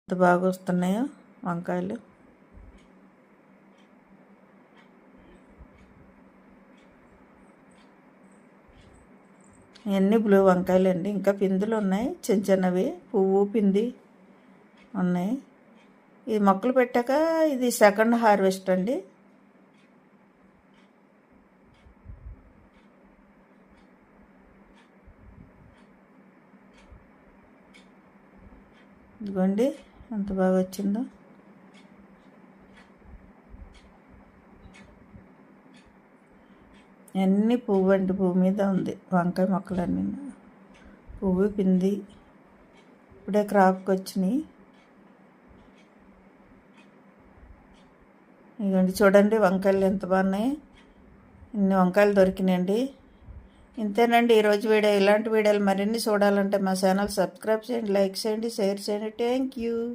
ఎంత బాగా వస్తున్నాయో వంకాయలు. ఇవన్నీ బ్లూ వంకాయలు అండి. ఇంకా పిందులు ఉన్నాయి, చిన్న చిన్నవి పువ్వు పింది ఉన్నాయి. ఇది మొక్కలు పెట్టాక ఇది సెకండ్ హార్వెస్ట్ అండి. ఇదిగోండి ఎంత బాగా వచ్చిందో. అన్నీ పువ్వు అండి, పువ్వు మీద ఉంది వంకాయ మొక్కలన్నీ. పువ్వు పింది ఇప్పుడే క్రాప్కి వచ్చినాయి. ఇదిగోండి చూడండి వంకాయలు ఎంత బాగున్నాయి. ఇన్ని వంకాయలు దొరికినాయండి. ఇంతేనండి ఈరోజు వీడియో. ఇలాంటి వీడియోలు మరిన్ని చూడాలంటే మా ఛానల్ సబ్స్క్రైబ్ చేయండి, లైక్ చేయండి, షేర్ చేయండి. Thank you.